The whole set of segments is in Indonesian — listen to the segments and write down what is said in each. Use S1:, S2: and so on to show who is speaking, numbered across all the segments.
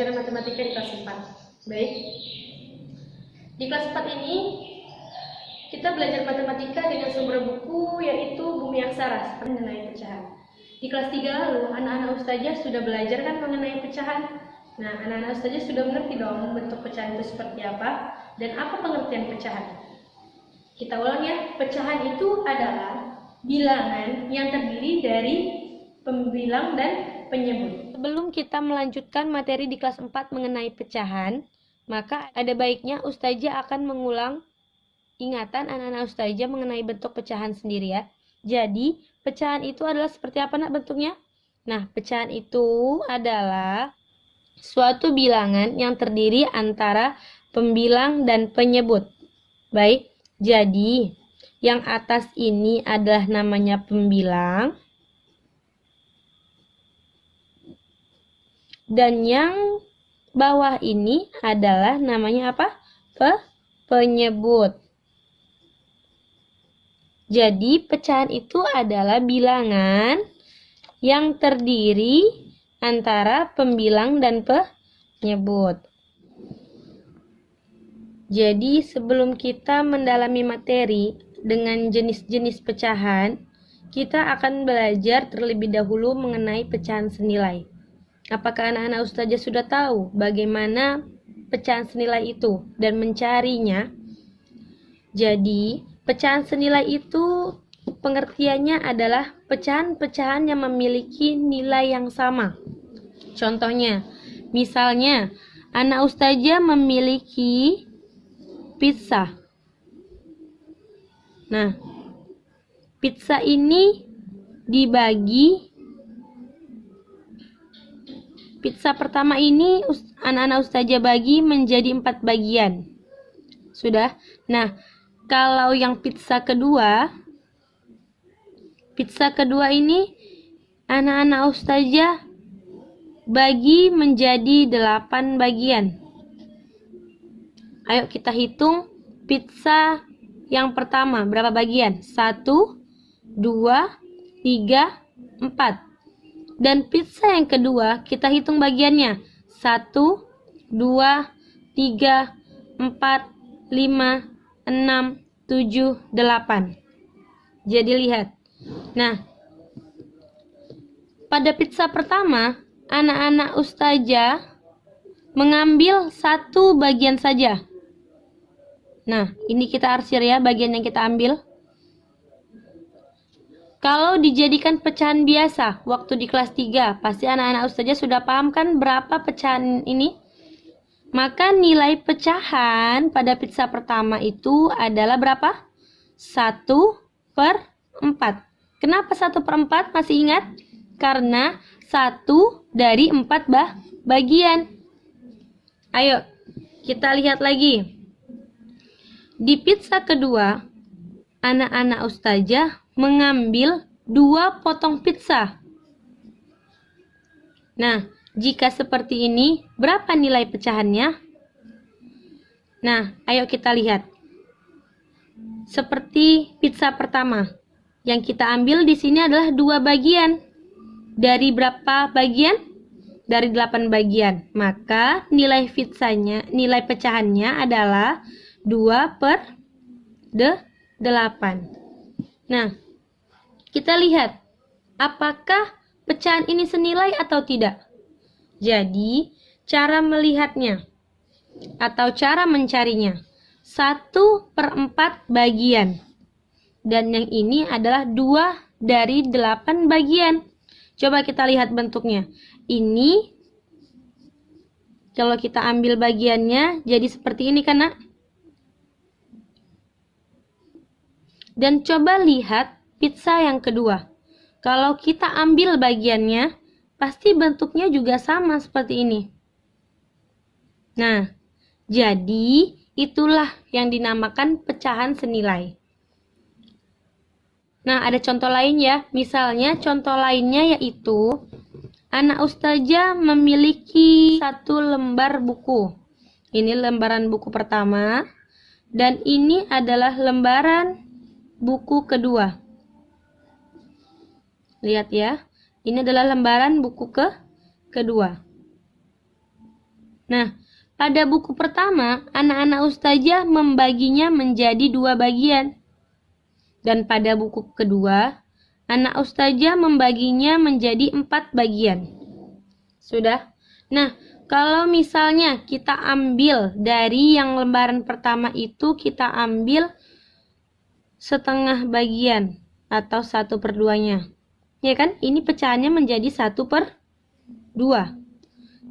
S1: pelajaran matematika di kelas 4. Baik. Di kelas 4 ini kita belajar matematika dengan sumber buku yaitu Bumi Aksara mengenai pecahan. Di kelas 3 lalu anak-anak ustazah sudah belajar kan mengenai pecahan. Nah, anak-anak ustazah sudah mengerti dong bentuk pecahan itu seperti apa dan apa pengertian pecahan. Kita ulang ya, pecahan itu adalah bilangan yang terdiri dari pembilang dan penyebut. Sebelum kita melanjutkan materi di kelas 4 mengenai pecahan, maka ada baiknya ustazah akan mengulang ingatan anak-anak ustazah mengenai bentuk pecahan sendiri ya. Jadi, pecahan itu adalah seperti apa nak bentuknya? Nah, pecahan itu adalah suatu bilangan yang terdiri antara pembilang dan penyebut. Baik, jadi yang atas ini adalah namanya pembilang. Dan yang bawah ini adalah namanya apa? Penyebut. Jadi pecahan itu adalah bilangan yang terdiri antara pembilang dan penyebut. Jadi sebelum kita mendalami materi dengan jenis-jenis pecahan, kita akan belajar terlebih dahulu mengenai pecahan senilai. Apakah anak-anak ustazah sudah tahu bagaimana pecahan senilai itu dan mencarinya? Jadi, pecahan senilai itu pengertiannya adalah pecahan-pecahan yang memiliki nilai yang sama. Contohnya, misalnya anak ustazah memiliki pizza. Nah, pizza ini dibagi. Pizza pertama ini anak-anak ustazah bagi menjadi 4 bagian. Sudah? Nah, kalau yang pizza kedua ini anak-anak ustazah bagi menjadi 8 bagian. Ayo kita hitung pizza yang pertama berapa bagian? 1, 2, 3, 4. Dan pizza yang kedua kita hitung bagiannya 1, 2, 3, 4, 5, 6, 7, 8. Jadi lihat. Nah, pada pizza pertama anak-anak ustazah mengambil 1 bagian saja. Nah, ini kita arsir ya bagian yang kita ambil. Kalau dijadikan pecahan biasa waktu di kelas 3, pasti anak-anak ustazah sudah paham kan berapa pecahan ini? Maka nilai pecahan pada pizza pertama itu adalah berapa? 1/4. Kenapa 1/4? Masih ingat? Karena 1 dari 4 bagian. Ayo, kita lihat lagi. Di pizza kedua, anak-anak ustazah mengambil 2 potong pizza. Nah, jika seperti ini, berapa nilai pecahannya? Nah, ayo kita lihat. Seperti pizza pertama, yang kita ambil di sini adalah 2 bagian. Dari berapa bagian? Dari 8 bagian. Maka nilai pecahannya adalah 2/8. Nah, kita lihat apakah pecahan ini senilai atau tidak. Jadi, cara melihatnya atau cara mencarinya 1/4 bagian. Dan yang ini adalah 2 dari 8 bagian. Coba kita lihat bentuknya. Ini kalau kita ambil bagiannya jadi seperti ini kan, Nak? Dan coba lihat pizza yang kedua. Kalau kita ambil bagiannya, pasti bentuknya juga sama seperti ini. Nah, jadi itulah yang dinamakan pecahan senilai. Nah, ada contoh lain ya. Misalnya contoh lainnya yaitu anak ustazah memiliki 1 lembar buku. Ini lembaran buku pertama dan ini adalah lembaran buku kedua. Lihat ya, ini adalah lembaran buku kedua.
S2: Nah, pada buku pertama, anak-anak ustazah membaginya menjadi 2 bagian. Dan pada buku kedua, anak ustazah membaginya menjadi 4 bagian. Sudah? Nah, kalau misalnya kita ambil dari yang lembaran pertama itu, kita ambil setengah bagian atau 1/2-nya. Ya kan? Ini pecahannya menjadi 1/2.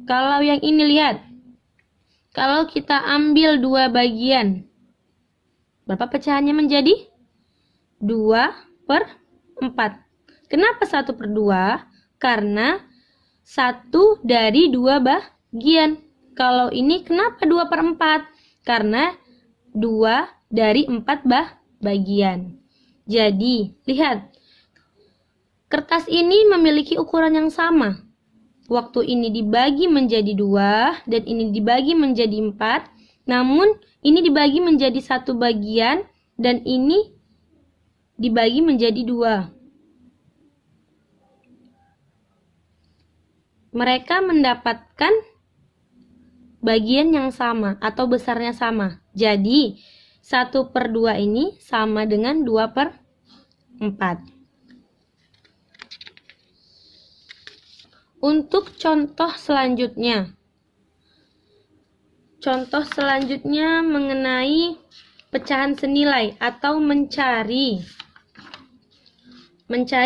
S2: Kalau yang ini lihat. Kalau kita ambil 2 bagian, berapa pecahannya menjadi? 2/4. Kenapa 1/2? Karena 1 dari 2 bagian. Kalau ini kenapa 2/4? Karena 2 dari 4 bagian. Jadi, lihat. Kertas ini memiliki ukuran yang sama. Waktu ini dibagi menjadi 2 dan ini dibagi menjadi 4. Namun, ini dibagi menjadi 1 bagian dan ini dibagi menjadi 2. Mereka mendapatkan bagian yang sama atau besarnya sama. Jadi, 1/2 ini sama dengan 2/4. Untuk contoh selanjutnya. Contoh selanjutnya mengenai pecahan senilai atau mencari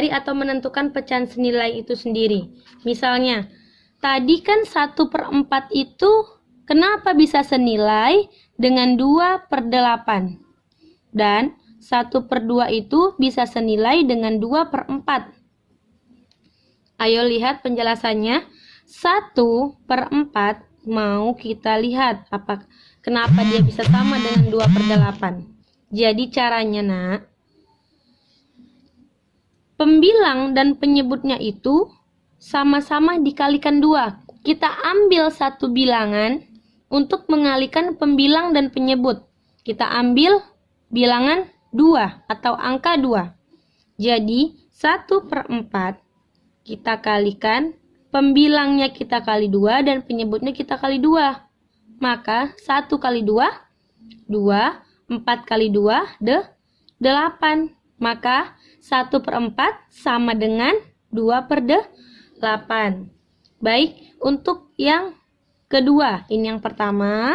S2: atau menentukan pecahan senilai itu sendiri. Misalnya, tadi kan 1/4 itu kenapa bisa senilai dengan 2/8? Dan 1/2 itu bisa senilai dengan 2/4. Ayo lihat penjelasannya. 1/4 mau kita lihat kenapa dia bisa sama dengan 2/8. Jadi caranya, Nak, pembilang dan penyebutnya itu sama-sama dikalikan 2. Kita ambil satu bilangan untuk mengalihkan pembilang dan penyebut. Kita ambil bilangan 2 atau angka 2. Jadi 1/4 kita kalikan, pembilangnya kita kali 2 dan penyebutnya kita kali 2. Maka 1 kali 2, 2, 4 kali 2, 8. Maka 1/4 sama dengan 2/8. Baik, untuk yang kedua, ini yang pertama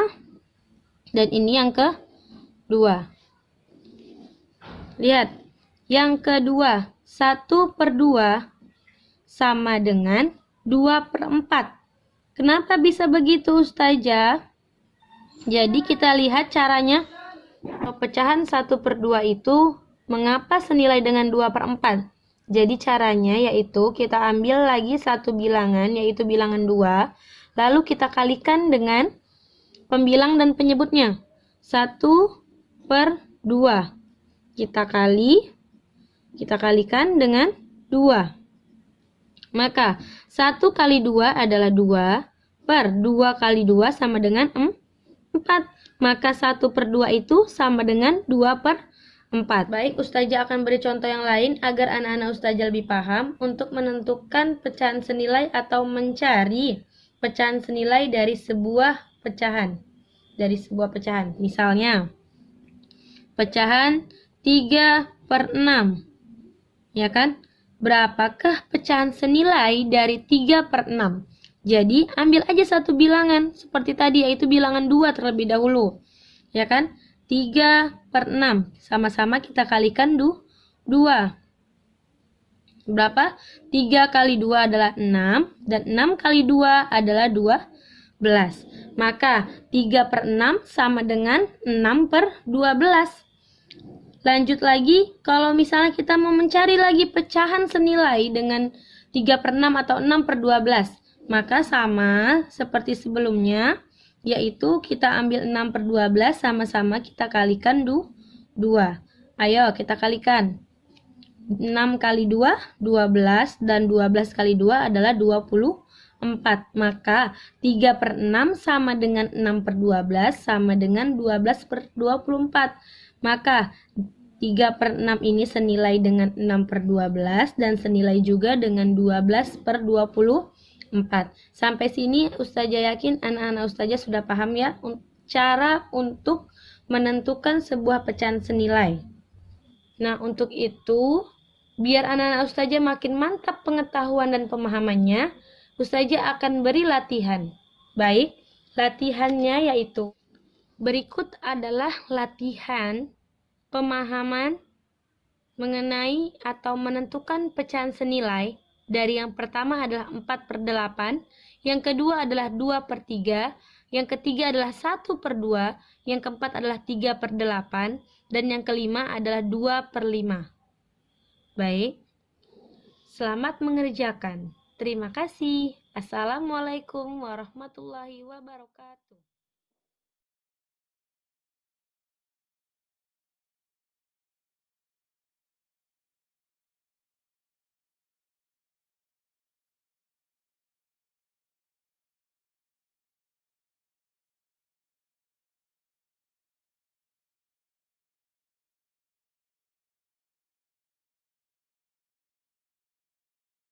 S2: dan ini yang kedua. Lihat, yang kedua, 1/2 sama dengan 2/4. Kenapa bisa begitu, Ustazah? Jadi kita lihat caranya. Pecahan 1/2 itu mengapa senilai dengan 2/4? Jadi caranya yaitu kita ambil lagi satu bilangan, yaitu bilangan 2. Lalu kita kalikan dengan pembilang dan penyebutnya. 1/2. Kita kalikan dengan 2. Maka 1 kali 2 adalah 2, per 2 kali 2 sama dengan 4. Maka 1/2 itu sama dengan 2/4. Baik, Ustazah akan beri contoh yang lain agar anak-anak Ustazah lebih paham untuk menentukan pecahan senilai atau mencari pecahan senilai dari sebuah pecahan. Misalnya, pecahan 3/6. Ya kan? Berapakah pecahan senilai dari 3/6? Jadi, ambil aja satu bilangan seperti tadi, yaitu bilangan 2 terlebih dahulu. Ya kan? 3/6. Sama-sama kita kalikan 2. Berapa? 3 kali 2 adalah 6. Dan 6 kali 2 adalah 12. Maka 3/6 sama dengan 6/12. Lanjut lagi, kalau misalnya kita mau mencari lagi pecahan senilai dengan 3/6 atau 6/12, maka sama seperti sebelumnya, yaitu kita ambil 6/12 sama-sama kita kalikan 2. Ayo kita kalikan. 6 kali 2, 12, dan 12 kali 2 adalah 24. Maka 3/6 sama dengan 6/12 sama dengan 12/24. Maka 3/6 ini senilai dengan 6/12 dan senilai juga dengan 12/24. 4. Sampai sini Ustazah yakin anak-anak Ustazah sudah paham ya cara untuk menentukan sebuah pecahan senilai. Nah, untuk itu, biar anak-anak Ustazah makin mantap pengetahuan dan pemahamannya, Ustazah akan beri latihan. Baik, latihannya yaitu berikut adalah latihan pemahaman mengenai atau menentukan pecahan senilai. Dari yang pertama adalah 4/8, yang kedua adalah 2/3, yang ketiga adalah 1/2, yang keempat adalah 3/8, dan yang kelima adalah 2/5. Baik, selamat mengerjakan. Terima kasih. Assalamualaikum warahmatullahi wabarakatuh.